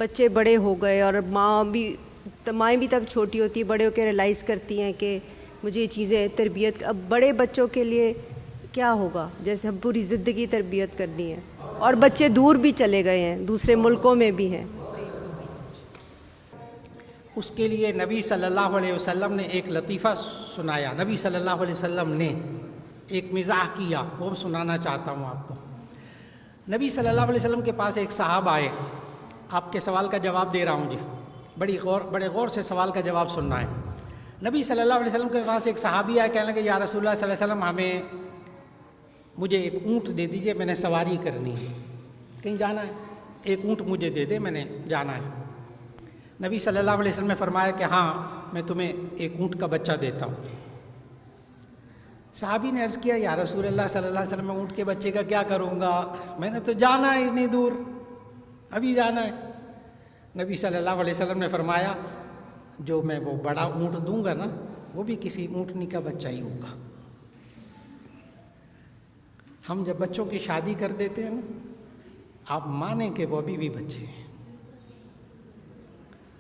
بچے بڑے ہو گئے اور مائیں بھی تب چھوٹی ہوتی ہیں، بڑے ہو کے ریلائز کرتی ہیں کہ مجھے یہ چیزیں تربیت، اب بڑے بچوں کے لیے کیا ہوگا، جیسے ہم پوری زندگی تربیت کرنی ہے، اور بچے دور بھی چلے گئے ہیں، دوسرے ملکوں میں بھی ہیں۔ اس کے لیے نبی صلی اللہ علیہ وسلم نے ایک لطیفہ سنایا، نبی صلی اللہ علیہ وسلم نے ایک مزاح کیا، وہ سنانا چاہتا ہوں آپ کو۔ نبی صلی اللہ علیہ وسلم کے پاس ایک صاحب آئے، آپ کے سوال کا جواب دے رہا ہوں جی، بڑے غور سے سوال کا جواب سننا ہے۔ نبی صلی اللہ علیہ وسلم کے پاس ایک صحابی آئے، کہنے لگے یا رسول اللہ صلی اللہ علیہ وسلم مجھے ایک اونٹ دے دیجئے، میں نے سواری کرنی ہے، کہیں جانا ہے، ایک اونٹ مجھے دے دے، میں نے جانا ہے۔ نبی صلی اللہ علیہ وسلم نے فرمایا کہ ہاں میں تمہیں ایک اونٹ کا بچہ دیتا ہوں۔ صحابی نے عرض کیا یا رسول اللہ صلی اللہ علیہ وسلم میں اونٹ کے بچے کا کیا کروں گا، میں نے تو جانا ہے اتنی دور، ابھی جانا ہے۔ نبی صلی اللہ علیہ وسلم نے فرمایا جو میں وہ بڑا اونٹ دوں گا نا، وہ بھی کسی اونٹنی کا بچہ ہی ہوگا۔ ہم جب بچوں کی شادی کر دیتے ہیں نا، آپ مانیں کہ وہ ابھی بھی بچے ہیں،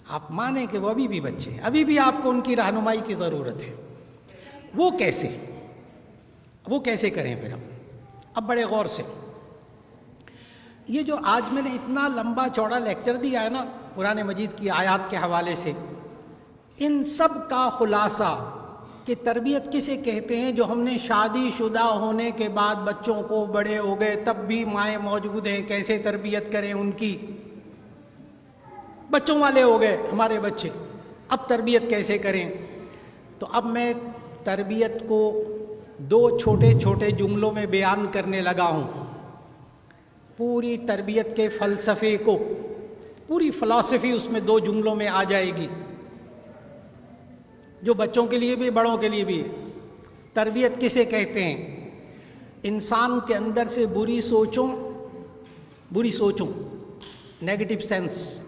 آپ مانیں کہ وہ ابھی بھی بچے ہیں، ابھی بھی آپ کو ان کی رہنمائی کی ضرورت ہے۔ وہ کیسے کریں پھر ہم؟ اب بڑے غور سے، یہ جو آج میں نے اتنا لمبا چوڑا لیکچر دیا ہے نا قرآن مجید کی آیات کے حوالے سے، ان سب کا خلاصہ کہ تربیت کسے کہتے ہیں، جو ہم نے شادی شدہ ہونے کے بعد بچوں کو بڑے ہو گئے تب بھی مائیں موجود ہیں، کیسے تربیت کریں ان کی، بچوں والے ہو گئے ہمارے بچے، اب تربیت کیسے کریں؟ تو اب میں تربیت کو دو چھوٹے چھوٹے جملوں میں بیان کرنے لگا ہوں، پوری تربیت کے فلسفے کو، پوری فلسفی اس میں دو جملوں میں آ جائے گی، جو بچوں کے لیے بھی بڑوں کے لیے بھی ہے۔ تربیت کسے کہتے ہیں؟ انسان کے اندر سے بری سوچوں نیگیٹو سینس،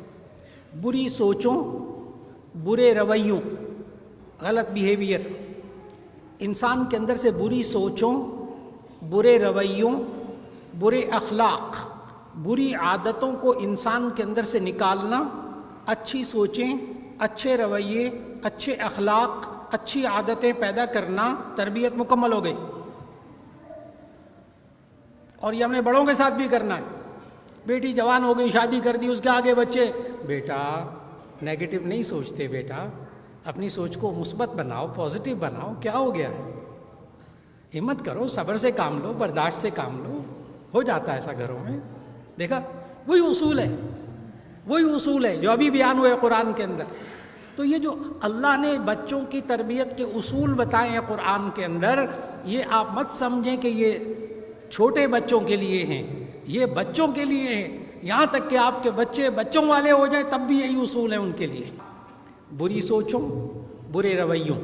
بری سوچوں، برے رویوں، غلط بیہیویئر، انسان کے اندر سے بری سوچوں، برے رویوں، برے اخلاق، بری عادتوں کو انسان کے اندر سے نکالنا، اچھی سوچیں، اچھے رویے، اچھے اخلاق، اچھی عادتیں پیدا کرنا، تربیت مکمل ہو گئی۔ اور یہ ہم نے بڑوں کے ساتھ بھی کرنا ہے۔ بیٹی جوان ہو گئی، شادی کر دی، اس کے آگے بچے، بیٹا نیگیٹو نہیں سوچتے، بیٹا اپنی سوچ کو مثبت بناؤ، پازیٹیو بناؤ، کیا ہو گیا ہے، ہمت کرو، صبر سے کام لو، برداشت سے کام لو، ہو جاتا ہے ایسا گھروں میں۔ دیکھا، وہی اصول ہے جو ابھی بیان ہوئے قرآن کے اندر۔ تو یہ جو اللہ نے بچوں کی تربیت کے اصول بتائے ہیں قرآن کے اندر، یہ آپ مت سمجھیں کہ یہ چھوٹے بچوں کے لیے ہیں، یہ بچوں کے لیے ہیں، یہاں تک کہ آپ کے بچے بچوں والے ہو جائیں تب بھی یہی اصول ہیں ان کے لیے۔ بری سوچوں، برے رویوں،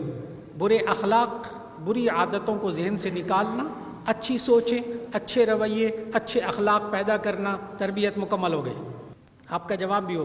برے اخلاق، بری عادتوں کو ذہن سے نکالنا، اچھی سوچیں، اچھے رویے، اچھے اخلاق پیدا کرنا، تربیت مکمل ہو گئی۔ آپ کا جواب بھی ہو